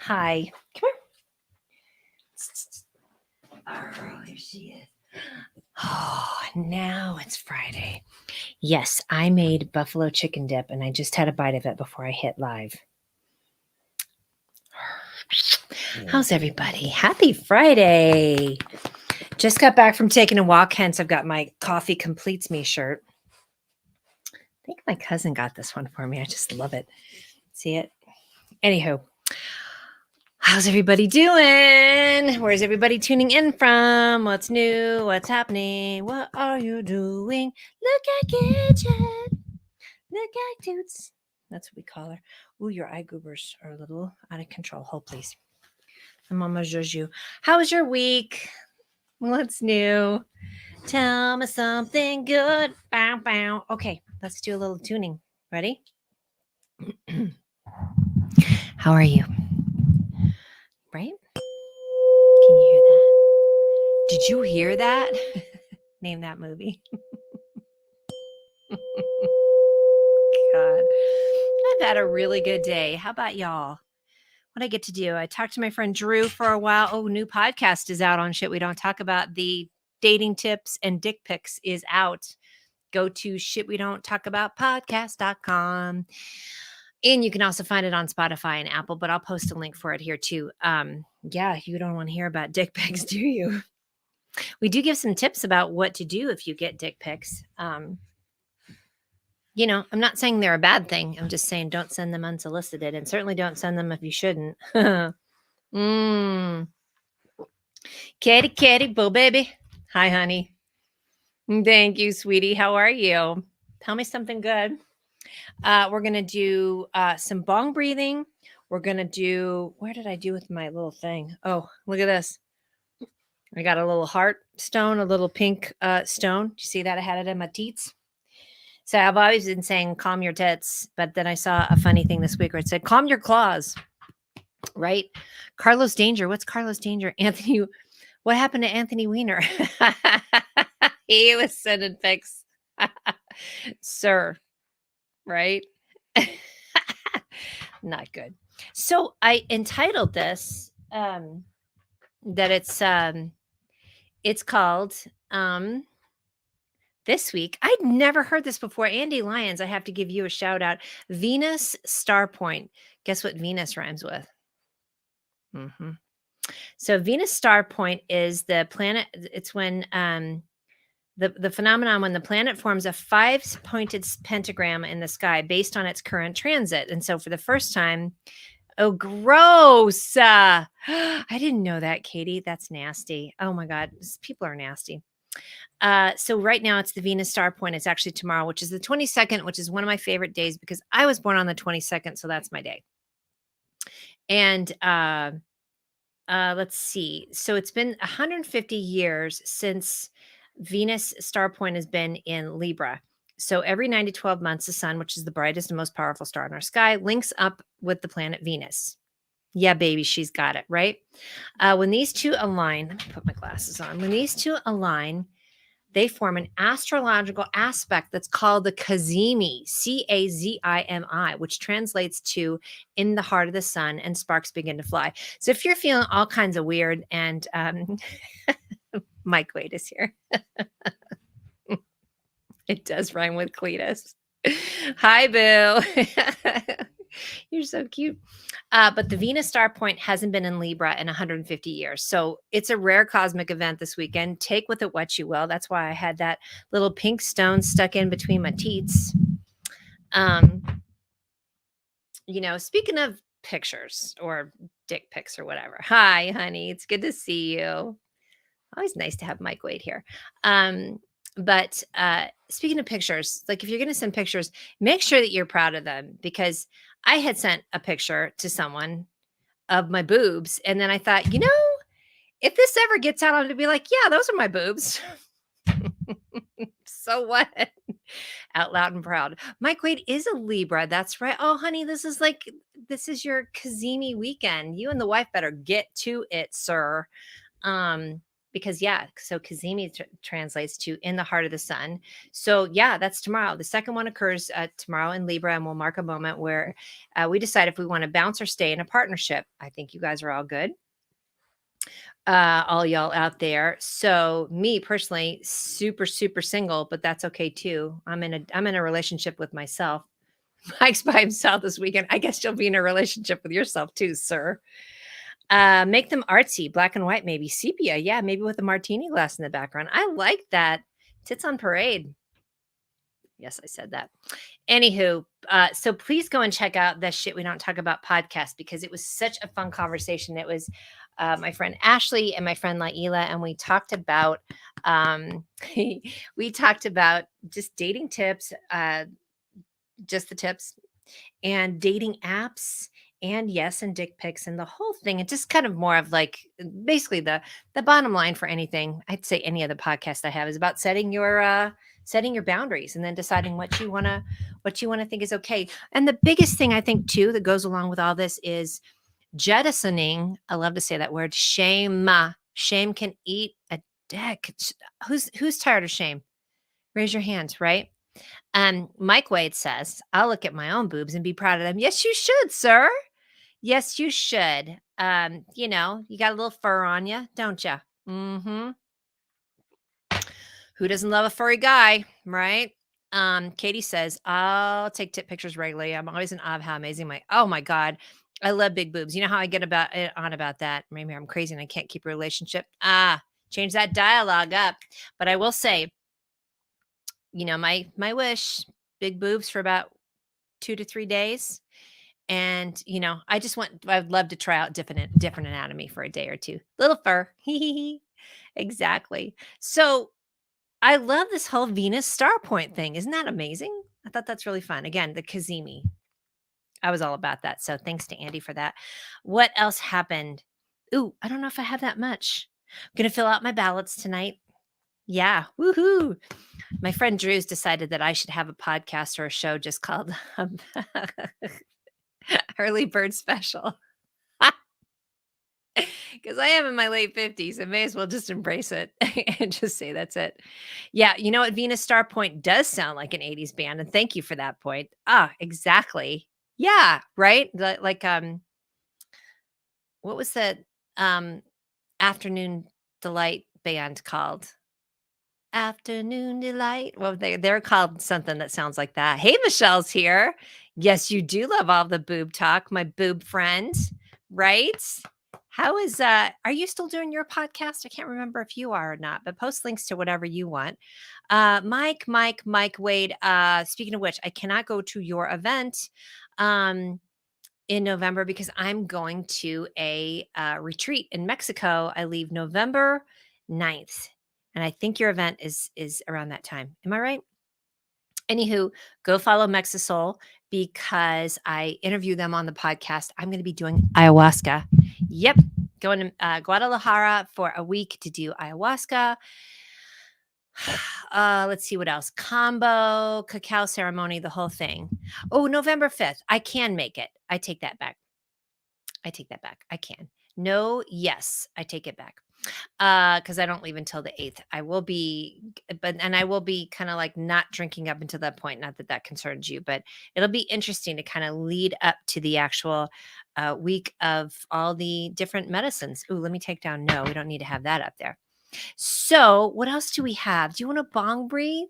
Hi. Come here. Oh, here she is. Oh, now it's Friday. Yes, I made buffalo chicken dip and I just had a bite of it before I hit live. How's everybody? Happy Friday. Just got back from taking a walk, hence I've got my coffee completes me shirt. I think my cousin got this one for me. I just love it. See it? Anywho, how's everybody doing? Where's everybody tuning in from? What's new? What's happening? What are you doing? Look at Gidget. Look at Toots. That's what we call her. Ooh, your eye goobers are a little out of control. Hold, please. Mama Joju. How was your week? What's new? Tell me something good. Bow, bow. Okay, let's do a little tuning. Ready? How are you? Right? Can you hear that? Did you hear that? Name that movie. God. I've had a really good day. How about y'all? What I get to do? I talked to my friend Drew for a while. Oh, new podcast is out on Shit We Don't Talk About. The dating tips and dick pics is out. Go to shitwedonttalkaboutpodcast.com. And you can also find it on Spotify and Apple, but I'll post a link for it here too. Yeah, you don't want to hear about dick pics, do you? We do give some tips about what to do if you get dick pics. You know, I'm not saying they're a bad thing. I'm just saying don't send them unsolicited, and certainly don't send them if you shouldn't. Kitty, boo baby. Hi, honey. Thank you, sweetie. How are you? Tell me something good. We're going to do some bong breathing. We're going to do, where did I do with my little thing? Oh, look at this. I got a little heart stone, a little pink stone. Do you see that? I had it in my teats. So I've always been saying, calm your tits. But then I saw a funny thing this week where it said, calm your claws. Right? Carlos Danger. What's Carlos Danger? Anthony. What happened to Anthony Weiner? He was sending pics. Sir. Right? Not good. So I entitled this that it's called this week. I'd never heard this before. Andy Lyons, I have to give you a shout out. Venus Star Point. Guess what Venus rhymes with? So Venus Star Point is the planet. It's when the phenomenon when the planet forms a 5-pointed pentagram in the sky based on its current transit. And so for the first time, oh, gross. I didn't know that, Katie. That's nasty. Oh my God. People are nasty. So right now it's the Venus Star Point. It's actually tomorrow, which is the 22nd, which is one of my favorite days because I was born on the 22nd. So that's my day. And let's see. So it's been 150 years since Venus Star Point has been in Libra. So every 9 to 12 months, the sun, which is the brightest and most powerful star in our sky, links up with the planet Venus. Yeah, baby, she's got it, right? When these two align, let me put my glasses on. When these two align, they form an astrological aspect that's called the Cazimi, Cazimi, which translates to in the heart of the sun and sparks begin to fly. So if you're feeling all kinds of weird and Mike Wade is here. It does rhyme with Cletus. Hi, Boo. You're so cute. But the Venus Star Point hasn't been in Libra in 150 years. So it's a rare cosmic event this weekend. Take with it what you will. That's why I had that little pink stone stuck in between my teats. You know, speaking of pictures or dick pics or whatever. Hi, honey. It's good to see you. Always nice to have Mike Wade here. But speaking of pictures, like if you're going to send pictures, make sure that you're proud of them because I had sent a picture to someone of my boobs. And then I thought, you know, if this ever gets out, I'm going to be like, yeah, those are my boobs. So what? Out loud and proud. Mike Wade is a Libra. That's right. Oh, honey, this is your Cazimi weekend. You and the wife better get to it, sir. because so Kazemi translates to in the heart of the sun. So yeah, that's tomorrow. The second one occurs tomorrow in Libra, and we'll mark a moment where we decide if we want to bounce or stay in a partnership. I think you guys are all good, all y'all out there. So me personally, super single, but that's okay too. I'm in a relationship with myself. Mike's by himself this weekend. I guess you'll be in a relationship with yourself too, sir. Make them artsy, black and white, maybe sepia. Yeah, maybe with a martini glass in the background. I like that. Tits on parade. Yes, I said that. Anywho, so please go and check out the Shit We Don't Talk About podcast, because it was such a fun conversation. It was my friend Ashley and my friend Laila, and we talked about we talked about just dating tips, just the tips, and dating apps, and and dick pics and the whole thing. It's just kind of more of like basically the bottom line for anything. I'd say any other podcast I have is about setting your boundaries and then deciding what you want to think is okay. And the biggest thing I think too that goes along with all this is jettisoning. I love to say that word, shame. Shame can eat a dick. Who's tired of shame? Raise your hands, right? Mike Wade says, I'll look at my own boobs and be proud of them. Yes, you should, sir. Yes, you should. You got a little fur on you, don't you? Mm-hmm. Who doesn't love a furry guy, right? Katie says, I'll take tit pictures regularly. I'm always in awe of how amazing oh my God. I love big boobs. You know how I get on about that? Maybe I'm crazy and I can't keep a relationship. Change that dialogue up. But I will say, my wish, big boobs for about 2 to 3 days. And, I'd love to try out different anatomy for a day or two. Little fur. Exactly. So I love this whole Venus star point thing. Isn't that amazing? I thought that's really fun. Again, the Kazemi. I was all about that. So thanks to Andy for that. What else happened? Ooh, I don't know if I have that much. I'm going to fill out my ballots tonight. Yeah. Woohoo. My friend Drew's decided that I should have a podcast or a show just called Early Bird Special. Because I am in my late 50s and may as well just embrace it and just say that's it. Yeah, you know what? Venus Star Point does sound like an 80s band. And thank you for that point. Exactly. Yeah, right? What was that Afternoon Delight band called? Afternoon Delight. Well, they're called something that sounds like that. Hey, Michelle's here. Yes, you do love all the boob talk, my boob friend, right? How is are you still doing your podcast? I can't remember if you are or not, but post links to whatever you want. Mike Wade. Speaking of which, I cannot go to your event in November because I'm going to a retreat in Mexico. I leave November 9th. And I think your event is around that time. Am I right? Anywho, go follow Mexisol because I interview them on the podcast. I'm going to be doing ayahuasca. Yep. Going to Guadalajara for a week to do ayahuasca. Let's see what else. Combo, cacao ceremony, the whole thing. Oh, November 5th. I can make it. I take that back. I can. No, yes, I take it back. Because I don't leave until the 8th. I will be kind of like not drinking up until that point. Not that that concerns you, but it'll be interesting to kind of lead up to the actual week of all the different medicines. Ooh, let me take down. No, we don't need to have that up there. So what else do we have? Do you want to bong breathe?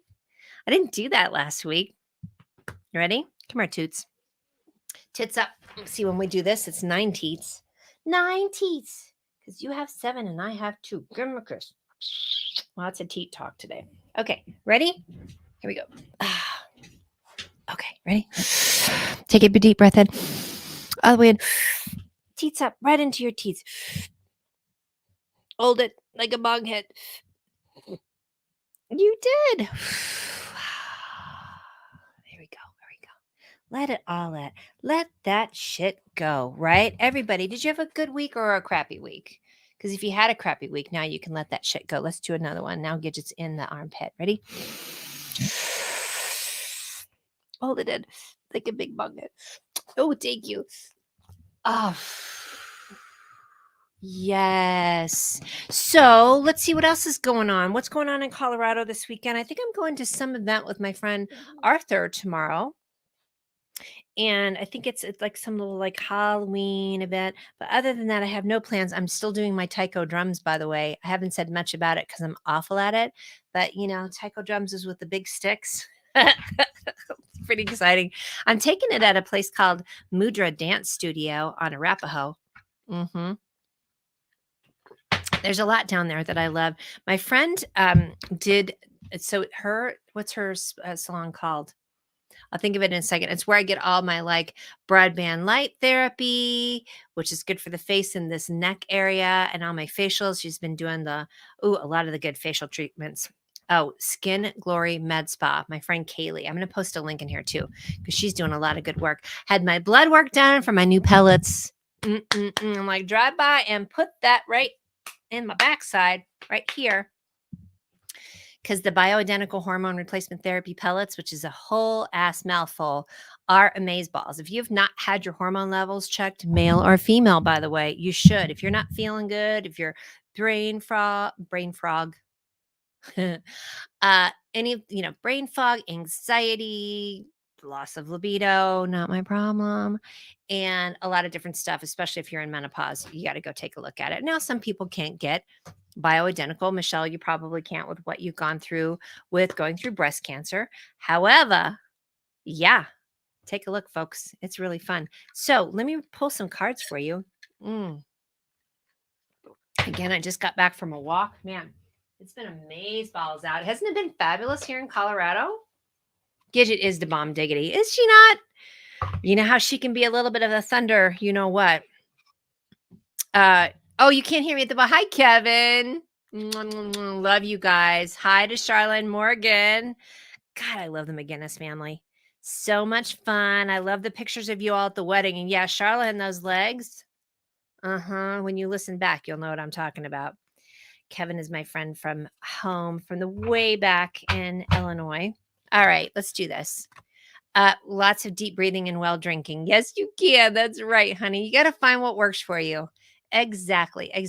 I didn't do that last week. You ready? Come here, Toots. Tits up. Let's see, when we do this, it's 9 teats. 9 teats. Because you have 7 and I have 2. Give him a kiss. Lots of teat talk today. Okay, ready? Here we go. Okay, ready? Take a deep breath in. All the way in. Teats up, right into your teats. Hold it like a bong head. You did. There we go. Let it all out. Let that shit go, right? Everybody, did you have a good week or a crappy week? Because if you had a crappy week, now you can let that shit go. Let's do another one. Now Gidget's in the armpit. Ready? Hold it in like a big bug. Oh, thank you. Oh, Yes. So let's see what else is going on. What's going on in Colorado this weekend? I think I'm going to some event with my friend Arthur tomorrow. And I think it's like some little like Halloween event. But other than that, I have no plans. I'm still doing my taiko drums, by the way. I haven't said much about it because I'm awful at it. But taiko drums is with the big sticks. It's pretty exciting. I'm taking it at a place called Mudra Dance Studio on Arapahoe. There's a lot down there that I love. My friend did so her what's her salon called? I'll think of it in a second. It's where I get all my like broadband light therapy, which is good for the face and this neck area, and all my facials. She's been doing a lot of the good facial treatments. Oh, Skin Glory Med Spa. My friend Kaylee. I'm going to post a link in here too because she's doing a lot of good work. Had my blood work done for my new pellets. I'm like, drive by and put that right in my backside, right here. Because the bioidentical hormone replacement therapy pellets, which is a whole ass mouthful, are amazeballs. If you've not had your hormone levels checked, male or female, by the way, you should. If you're not feeling good, if you're brain frog, brain fog, anxiety, loss of libido, not my problem, and a lot of different stuff, especially if you're in menopause, you got to go take a look at it. Now, some people can't get bioidentical. Michelle, you probably can't with what you've gone through with going through breast cancer. However, yeah, take a look, folks. It's really fun. So let me pull some cards for you. Again, I just got back from a walk. Man, it's been amazeballs out. Hasn't it been fabulous here in Colorado? Gidget is the bomb diggity. Is she not? You know how she can be a little bit of a thunder, you know what? Oh, you can't hear me at the bar. Hi, Kevin. Love you guys. Hi to Charlotte Morgan. God, I love the McGinnis family. So much fun. I love the pictures of you all at the wedding. And yeah, Charlotte and those legs. When you listen back, you'll know what I'm talking about. Kevin is my friend from home, from the way back in Illinois. All right, let's do this. Lots of deep breathing and well drinking. Yes, you can. That's right, honey. You got to find what works for you. Exactly. And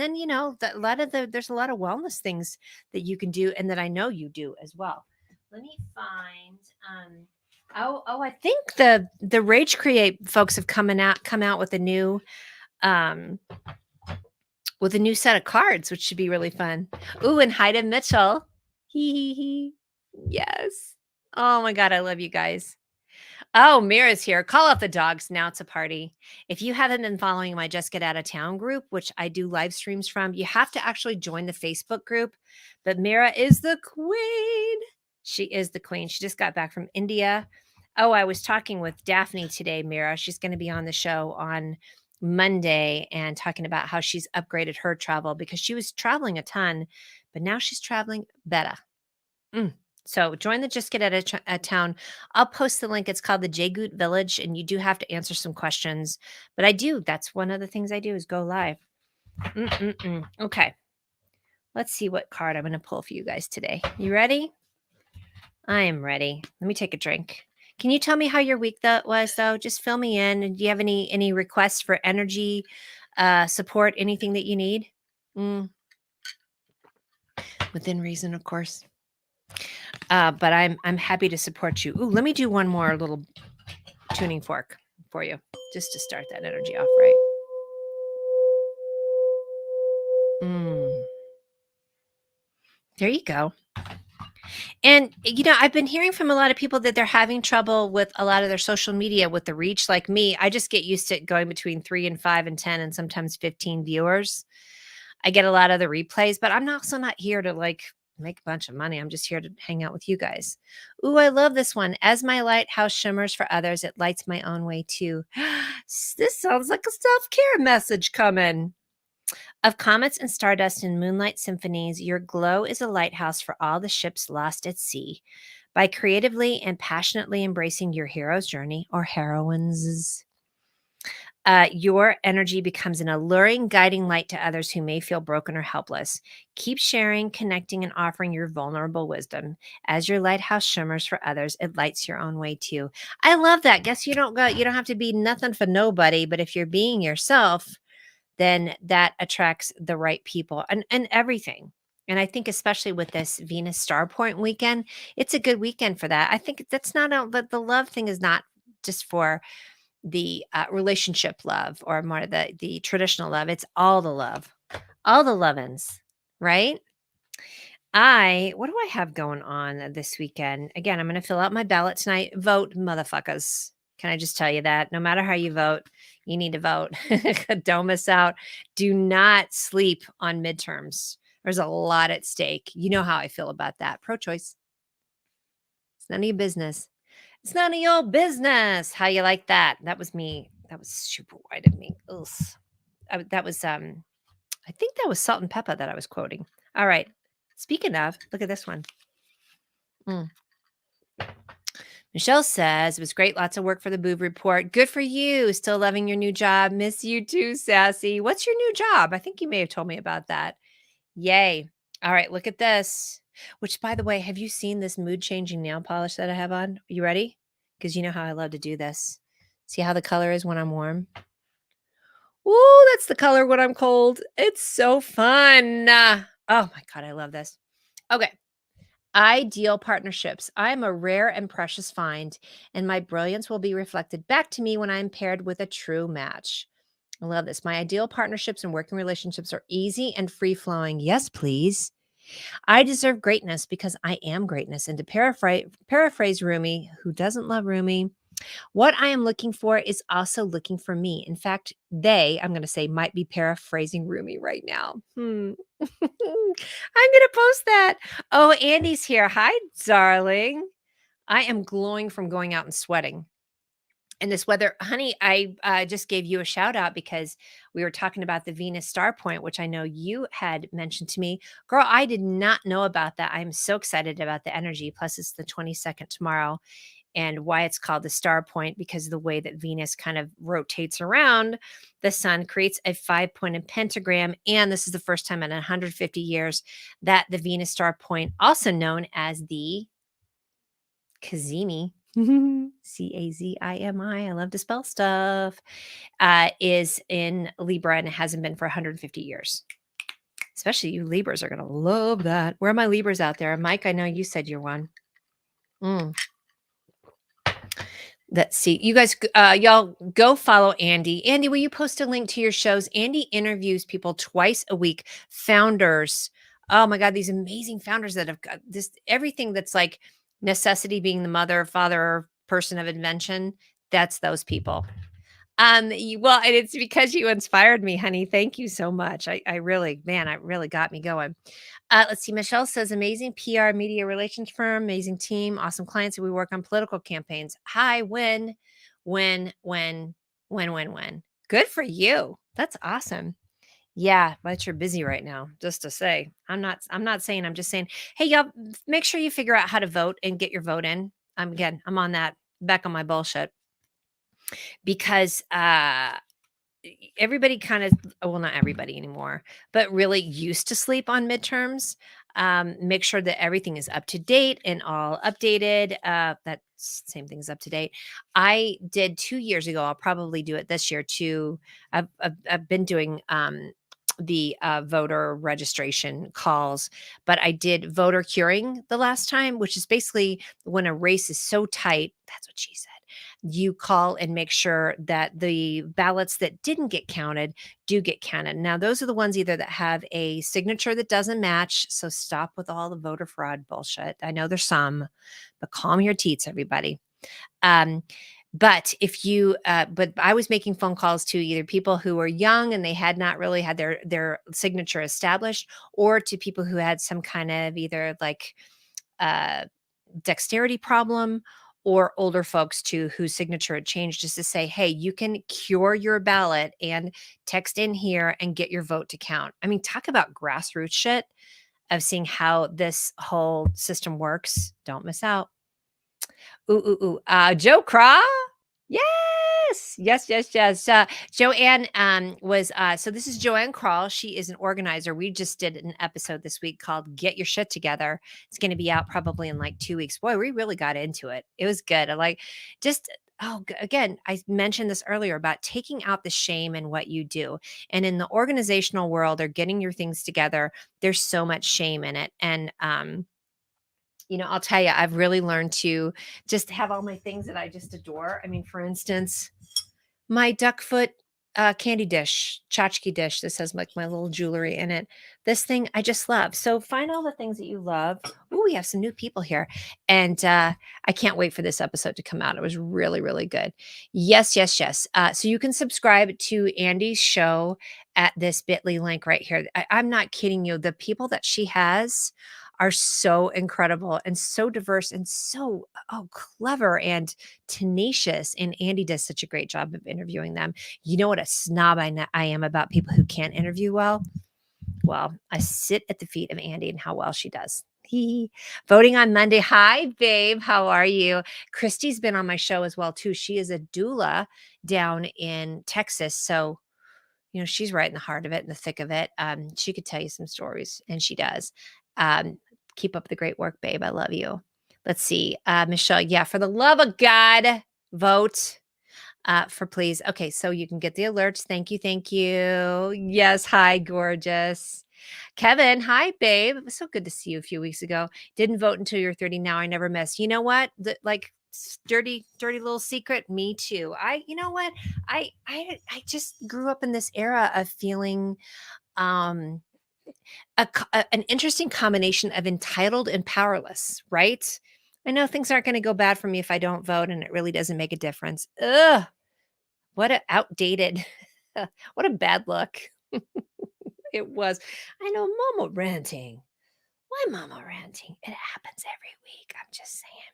then, there's a lot of wellness things that you can do and that I know you do as well. Let me find, I think the Rage Create folks have come out with a new, set of cards, which should be really fun. Ooh, and Haida Mitchell. Hee. Yes. Oh my God, I love you guys. Oh, Mira's here. Call out the dogs. Now it's a party. If you haven't been following my Just Get Out of Town group, which I do live streams from, you have to actually join the Facebook group. But Mira is the queen. She is the queen. She just got back from India. Oh, I was talking with Daphne today, Mira. She's going to be on the show on Monday and talking about how she's upgraded her travel because she was traveling a ton, but now she's traveling better. So join the Just Get Out of Town. I'll post the link. It's called the Jagut Village, and you do have to answer some questions. But I do. That's one of the things I do is go live. Okay. Let's see what card I'm going to pull for you guys today. You ready? I am ready. Let me take a drink. Can you tell me how your week was, though? Just fill me in. And do you have any requests for energy, support, anything that you need? Within reason, of course. But I'm happy to support you. Ooh, let me do one more little tuning fork for you, just to start that energy off right. There you go. And, I've been hearing from a lot of people that they're having trouble with a lot of their social media with the reach. Like me, I just get used to going between 3 and 5 and 10 and sometimes 15 viewers. I get a lot of the replays, but I'm also not here to make a bunch of money. I'm just here to hang out with you guys. Ooh, I love this one. As my lighthouse shimmers for others, it lights my own way too. This sounds like a self-care message coming. Of comets and stardust and moonlight symphonies, your glow is a lighthouse for all the ships lost at sea. By creatively and passionately embracing your hero's journey or heroine's, your energy becomes an alluring, guiding light to others who may feel broken or helpless. Keep sharing, connecting, and offering your vulnerable wisdom. As your lighthouse shimmers for others, it lights your own way too. I love that. Guess you don't have to be nothing for nobody, but if you're being yourself, then that attracts the right people and everything. And I think especially with this Venus Star Point weekend, it's a good weekend for that. I think that's not but the love thing is not just for the relationship love or more the traditional love. It's all the lovin's, right? What do I have going on this weekend? Again, I'm going to fill out my ballot tonight. Vote, motherfuckers. Can I just tell you that? No matter how you vote, you need to vote. Don't miss out. Do not sleep on midterms. There's a lot at stake. You know how I feel about that. Pro choice. It's none of your business. It's none of your business. How you like that? That was me. That was super white of me. Ugh. That was I think that was Salt and Pepper that I was quoting. All right. Speaking of, look at this one. Mm. Michelle says it was great. Lots of work for the boob report. Good for you. Still loving your new job. Miss you too, Sassy. What's your new job? I think you may have told me about that. Yay. All right. Look at this. Which, by the way, have you seen this mood changing nail polish that I have on? Are you ready? Because you know how I love to do this. See how the color is when I'm warm? Ooh, that's the color when I'm cold. It's so fun. Oh my God, I love this. Okay. Ideal partnerships. I am a rare and precious find, and my brilliance will be reflected back to me when I am paired with a true match. I love this. My ideal partnerships and working relationships are easy and free flowing. Yes, please. I deserve greatness because I am greatness. And to paraphrase Rumi, who doesn't love Rumi, what I am looking for is also looking for me. In fact, I'm going to say, might be paraphrasing Rumi right now. I'm going to post that. Oh, Andy's here. Hi, darling. I am glowing from going out and sweating. And this weather, honey, I just gave you a shout out because we were talking about the Venus Star Point, which I know you had mentioned to me. Girl, I did not know about that. I'm so excited about the energy. Plus, it's the 22nd tomorrow, and why it's called the Star Point because of the way that Venus kind of rotates around the sun, creates a 5-pointed pentagram. And this is the first time in 150 years that the Venus Star Point, also known as the Cazimi, Cazimi, I love to spell stuff, is in Libra, and it hasn't been for 150 years. Especially you Libras are going to love that. Where are my Libras out there? Mike, I know you said you're one. Let's see. You guys, y'all go follow Andy. Andy, will you post a link to your shows? Andy interviews people twice a week, founders. Oh my God, these amazing founders that have got this everything that's like necessity being the mother, father, person of invention. That's those people. And it's because you inspired me, honey. Thank you so much. I really, man, it really got me going. Let's see. Michelle says, amazing PR media relations firm, amazing team, awesome clients. We work on political campaigns. Hi, win. Good for you. That's awesome. Yeah, but you're busy right now. Just to say, I'm not saying. I'm just saying, hey, y'all, make sure you figure out how to vote and get your vote in. I'm on that. Back on my bullshit because everybody kind of, well, not everybody anymore, but really used to sleep on midterms. Make sure that everything is up to date and all updated. That same thing is up to date. I did 2 years ago. I'll probably do it this year too. I've been doing the voter registration calls, but I did voter curing the last time, which is basically when a race is so tight. That's what she said. You call and make sure that the ballots that didn't get counted do get counted. Now, those are the ones either that have a signature that doesn't match. So stop with all the voter fraud bullshit. I know there's some, but calm your teats, everybody. But but I was making phone calls to either people who were young and they had not really had their signature established, or to people who had some kind of either like dexterity problem, or older folks too whose signature had changed, just to say, hey, you can cure your ballot and text in here and get your vote to count. I mean, talk about grassroots shit of seeing how this whole system works. Don't miss out. Joe Craw. Yes. Joanne was so this is Joanne Krall. She is an organizer. We just did an episode this week called Get Your Shit Together. It's going to be out probably in like 2 weeks. Boy, we really got into it. It was good. I like just again, I mentioned this earlier about taking out the shame in what you do. And in the organizational world or getting your things together, there's so much shame in it. And, I'll tell you, I've really learned to just have all my things that I just adore. I mean, for instance, my duck foot candy dish, tchotchke dish. This has like my little jewelry in it. This thing I just love. So find all the things that you love. Ooh, we have some new people here. And I can't wait for this episode to come out. It was really, really good. Yes, yes, yes. So you can subscribe to Andy's show at this bit.ly link right here. I'm not kidding you. The people that she has are so incredible and so diverse and so clever and tenacious, and Andy does such a great job of interviewing them. You know what a snob I am about people who can't interview well? Well, I sit at the feet of Andy and how well she does. Voting on Monday. Hi, babe. How are you? Christy's been on my show as well, too. She is a doula down in Texas. So, she's right in the heart of it, in the thick of it. She could tell you some stories, and she does. Keep up the great work, babe. I love you. Let's see. Michelle, yeah, for the love of God, vote for please. Okay, so you can get the alerts. Thank you. Thank you. Yes. Hi, gorgeous. Kevin, hi, babe. It was so good to see you a few weeks ago. Didn't vote until you're 30 now. I never miss. You know what? Dirty, dirty little secret. Me too. You know what? I just grew up in this era of feeling um an interesting combination of entitled and powerless, right? I know things aren't going to go bad for me if I don't vote, and it really doesn't make a difference. Ugh, what a outdated, what a bad look it was. I know, Mama ranting. Why Mama ranting? It happens every week. I'm just saying.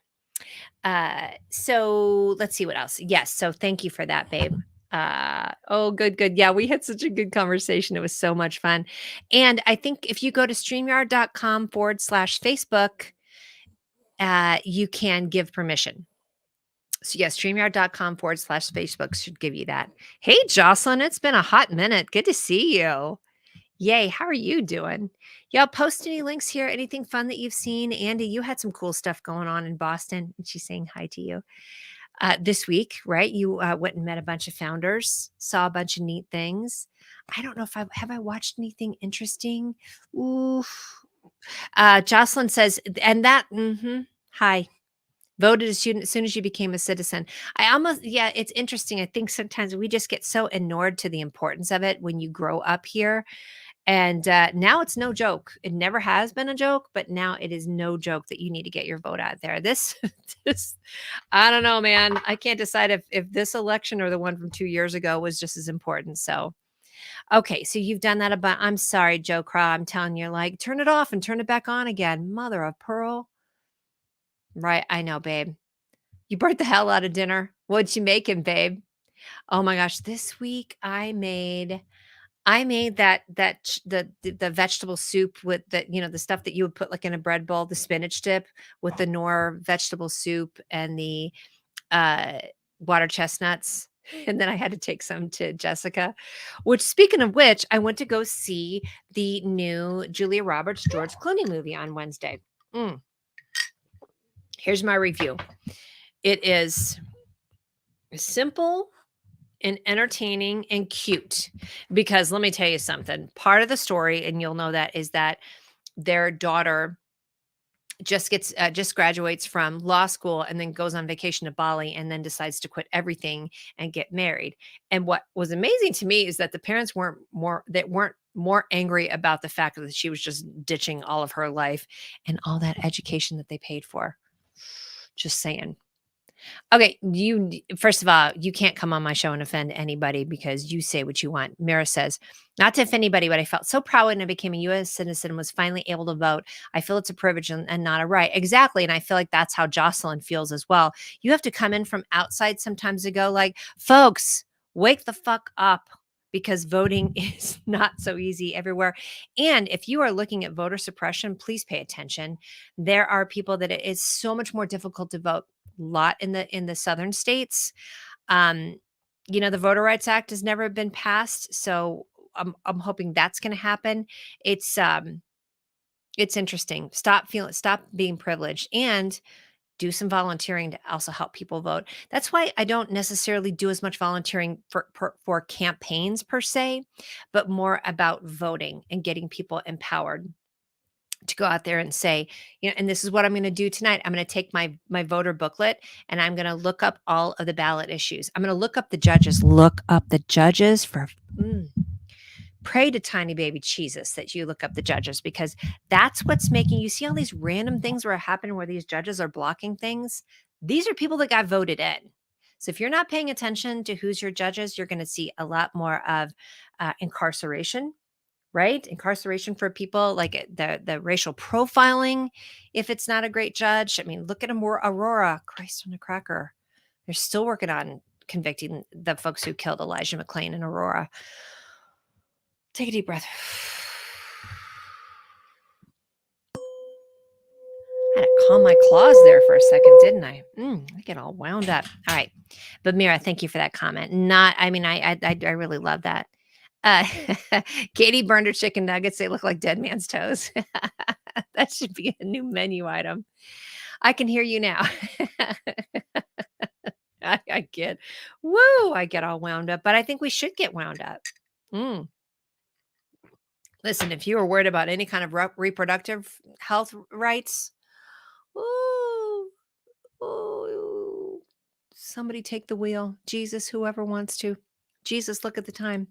So let's see what else. Yes. So thank you for that, babe. Oh, good, good. Yeah, we had such a good conversation. It was so much fun. And I think if you go to streamyard.com/Facebook, you can give permission. So yes, streamyard.com/Facebook should give you that. Hey, Jocelyn, it's been a hot minute. Good to see you. Yay. How are you doing? Y'all post any links here? Anything fun that you've seen? Andy, you had some cool stuff going on in Boston. And she's saying hi to you. This week, right? You went and met a bunch of founders, saw a bunch of neat things. I don't know if I watched anything interesting. Oof. Jocelyn says, and that, hi. Voted as soon as you became a citizen. Yeah, it's interesting. I think sometimes we just get so inured to the importance of it when you grow up here. And now it's no joke. It never has been a joke, but now it is no joke that you need to get your vote out there. This, I don't know, man. I can't decide if this election or the one from 2 years ago was just as important. So, okay, so you've done that about. I'm sorry, Joe Craw. I'm telling you, like, turn it off and turn it back on again. Mother of pearl. Right, I know, babe. You burnt the hell out of dinner. What'd you make him, babe? Oh my gosh, this week I made the vegetable soup with the stuff that you would put like in a bread bowl, the spinach dip with the Knorr vegetable soup and the uh, water chestnuts. And then I had to take some to Jessica, which speaking of which, I went to go see the new Julia Roberts, George Clooney movie on Wednesday. Here's my review. It is simple and entertaining and cute because let me tell you something. Part of the story, and you'll know that, is that their daughter just graduates from law school and then goes on vacation to Bali and then decides to quit everything and get married. And what was amazing to me is that the parents weren't more angry about the fact that she was just ditching all of her life and all that education that they paid for. Just saying. Okay, first of all, you can't come on my show and offend anybody because you say what you want. Mira says, not to offend anybody, but I felt so proud when I became a U.S. citizen and was finally able to vote. I feel it's a privilege and not a right. Exactly. And I feel like that's how Jocelyn feels as well. You have to come in from outside sometimes to go like, folks, wake the fuck up because voting is not so easy everywhere. And if you are looking at voter suppression, please pay attention. There are people that it is so much more difficult to vote. Lot in the southern states. The Voter Rights Act has never been passed, so I'm hoping that's going to happen. It's interesting. Stop being privileged. And do some volunteering to also help people vote. That's why I don't necessarily do as much volunteering for campaigns per se, but more about voting and getting people empowered to go out there and say, and this is what I'm going to do tonight. I'm going to take my voter booklet and I'm going to look up all of the ballot issues. I'm going to look up the judges. Look up the judges for. Pray to tiny baby Jesus that you look up the judges, because that's what's making you see all these random things where are happening where these judges are blocking things. These are people that got voted in. So if you're not paying attention to who's your judges, you're going to see a lot more of incarceration, right? Incarceration for people, like the racial profiling. If it's not a great judge, I mean, look at Aurora, Christ on a cracker. They're still working on convicting the folks who killed Elijah McClain in Aurora. Take a deep breath. I had to calm my claws there for a second, didn't I? I get all wound up. All right. But Mira, thank you for that comment. I really love that. Katie burned her chicken nuggets. They look like dead man's toes. That should be a new menu item. I can hear you now. I get all wound up, but I think we should get wound up. Listen, if you are worried about any kind of reproductive health rights, ooh, somebody take the wheel. Jesus, whoever wants to. Jesus, look at the time.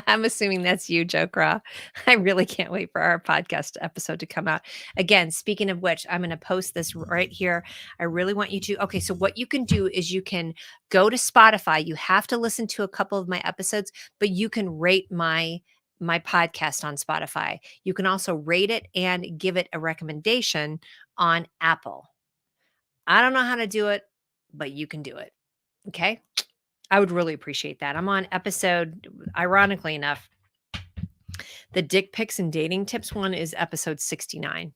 I'm assuming that's you, Joe Craw. I really can't wait for our podcast episode to come out. Again, speaking of which, I'm going to post this right here. I really want you to. Okay, so what you can do is you can go to Spotify. You have to listen to a couple of my episodes, but you can rate my podcast on Spotify. You can also rate it and give it a recommendation on Apple. I don't know how to do it, but you can do it. Okay. I would really appreciate that. I'm on episode, ironically enough, the dick pics and dating tips one is episode 69,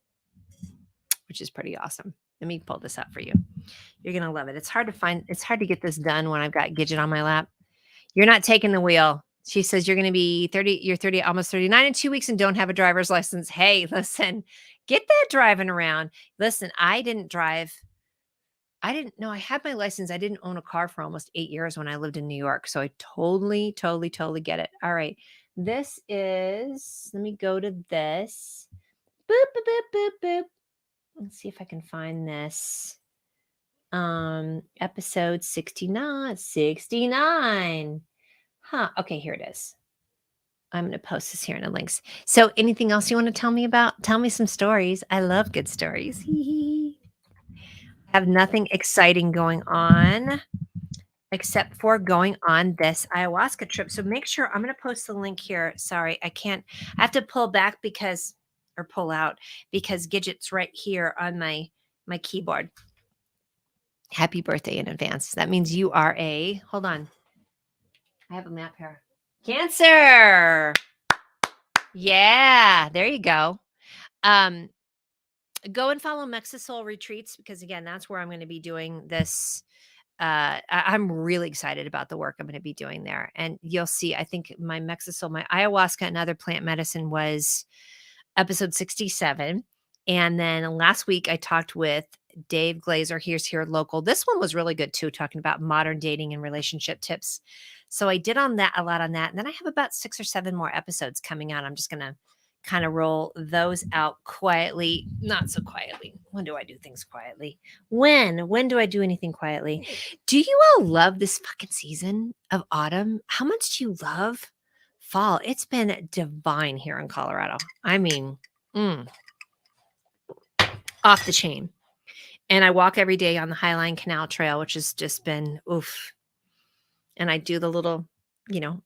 which is pretty awesome. Let me pull this up for you. You're going to love it. It's hard to get this done when I've got Gidget on my lap. You're not taking the wheel. She says you're going to be 30, you're 30, almost 39 in 2 weeks and don't have a driver's license. Hey, listen, get that driving around. Listen, I didn't drive. I didn't know I had my license. I didn't own a car for almost 8 years when I lived in New York. So I totally get it. All right. This is, let me go to this. Boop, boop, boop, boop, boop. Let's see if I can find this. Episode 69. Huh. Okay, here it is. I'm going to post this here in the links. So anything else you want to tell me about? Tell me some stories. I love good stories. Have nothing exciting going on except for going on this ayahuasca trip. So make sure, I'm going to post the link here. Sorry, I have to pull out because Gidget's right here on my keyboard. Happy birthday in advance. That means you are hold on. I have a map here. Cancer. Yeah, there you go. Go and follow Mexisol Retreats, because again, that's where I'm going to be doing this. I'm really excited about the work I'm going to be doing there. And you'll see, I think my Mexisol, my ayahuasca and other plant medicine was episode 67. And then last week I talked with Dave Glazer. He's here local. This one was really good too, talking about modern dating and relationship tips. So I did a lot on that. And then I have about 6 or 7 more episodes coming out. I'm just going to kind of roll those out quietly, not so quietly. When do I do things quietly? When do I do anything quietly? Do you all love this fucking season of autumn? How much do you love fall? It's been divine here in Colorado. I mean, off the chain. And I walk every day on the Highline Canal Trail, which has just been oof. And I do the little,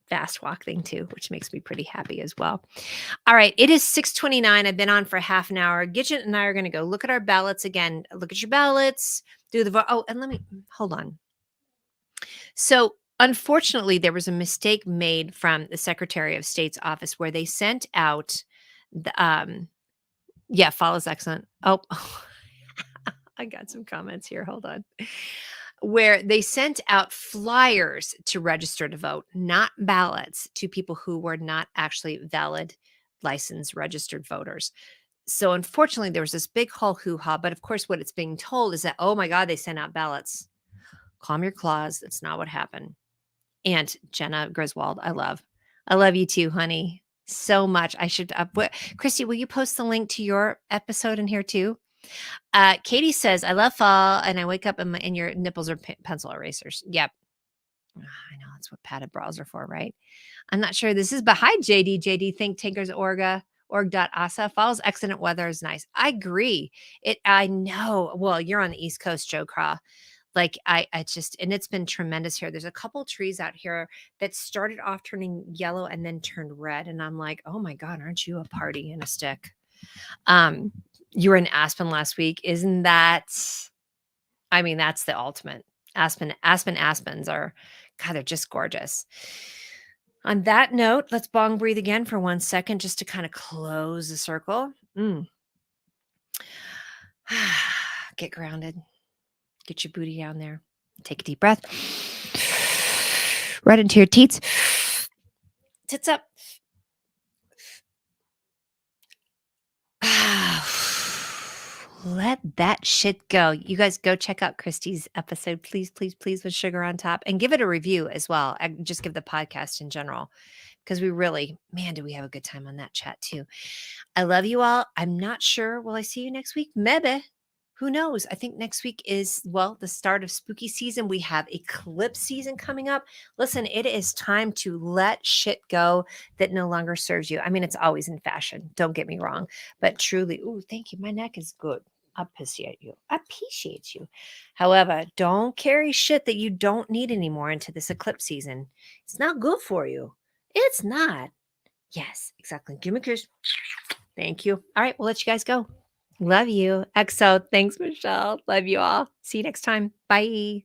fast walk thing too, which makes me pretty happy as well. All right. It is 6:29. I've been on for half an hour. Gidget and I are going to go look at our ballots again. Look at your ballots, do the vote. Oh, and let me hold on. So unfortunately, there was a mistake made from the Secretary of State's office where they sent out the, fall is excellent. Oh, I got some comments here. Hold on. Where they sent out flyers to register to vote, not ballots, to people who were not actually valid, licensed, registered voters. So unfortunately, there was this big whole hoo-ha. But of course, what it's being told is that, oh my God, they sent out ballots. Calm your claws. That's not what happened. And Jenna Griswold, I love. I love you too, honey. So much. I should Christy, will you post the link to your episode in here too? Katie says, I love fall and I wake up and your nipples are pencil erasers. Yep. I know that's what padded bras are for, right? I'm not sure this is, but hi, JD. JD, Think Tankers org.asa. Fall's excellent weather is nice. I agree. I know. Well, you're on the East Coast, Joe Craw. Like I just, and it's been tremendous here. There's a couple trees out here that started off turning yellow and then turned red. And I'm like, oh my God, aren't you a party in a stick? You were in Aspen last week. Isn't that, I mean, that's the ultimate. Aspens are, God, they're just gorgeous. On that note, let's bong breathe again for 1 second just to kind of close the circle. Get grounded. Get your booty down there. Take a deep breath. Right into your teats. Tits up. Let that shit go. You guys go check out Christy's episode, please, please, please, with sugar on top, and give it a review as well. I just give the podcast in general because we really, man, do we have a good time on that chat too. I love you all. I'm not sure. Will I see you next week? Maybe. Who knows? I think next week is, well, the start of spooky season. We have eclipse season coming up. Listen, it is time to let shit go that no longer serves you. I mean, it's always in fashion. Don't get me wrong. But truly, ooh, thank you. My neck is good. I appreciate you. I appreciate you. However, don't carry shit that you don't need anymore into this eclipse season. It's not good for you. It's not. Yes, exactly. Give me a kiss. Thank you. All right, we'll let you guys go. Love you. XO. Thanks, Michelle. Love you all. See you next time. Bye.